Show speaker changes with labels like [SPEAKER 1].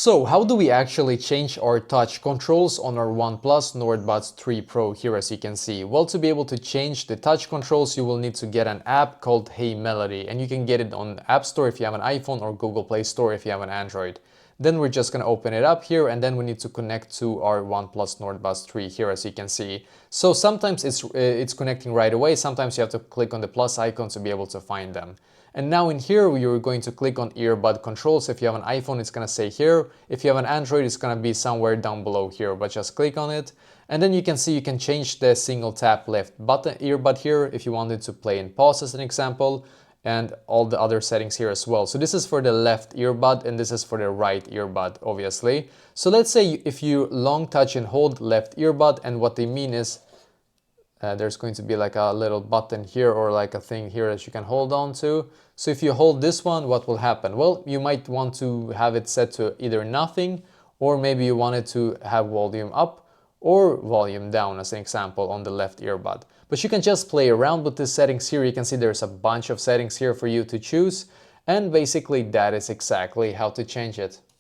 [SPEAKER 1] So how do we actually change our touch controls on our OnePlus Nord Buds 3 Pro here, as you can see? Well, to be able to change the touch controls, you will need to get an app called Hey Melody, and you can get it on the App Store if you have an iPhone or Google Play Store if you have an Android. Then we're just going to open it up here, and then we need to connect to our OnePlus Nord Buds 3 here, as you can see. So sometimes it's connecting right away, sometimes you have to click on the plus icon to be able to find them. And now in here, you're going to click on earbud controls. If you have an iPhone, it's going to say here. If you have an Android, it's going to be somewhere down below here, but just click on it. And then you can see you can change the single tap left button earbud here if you wanted to play and pause as an example, and all the other settings here as well. So this is for the left earbud and this is for the right earbud, obviously. So let's say if you long touch and hold left earbud, and what they mean is there's going to be like a little button here or like a thing here that you can hold on to. So if you hold this one, what will happen? Well, you might want to have it set to either nothing, or maybe you want it to have volume up or volume down as an example on the left earbud. But you can just play around with the settings here. You can see there's a bunch of settings here for you to choose, and basically that is exactly how to change it.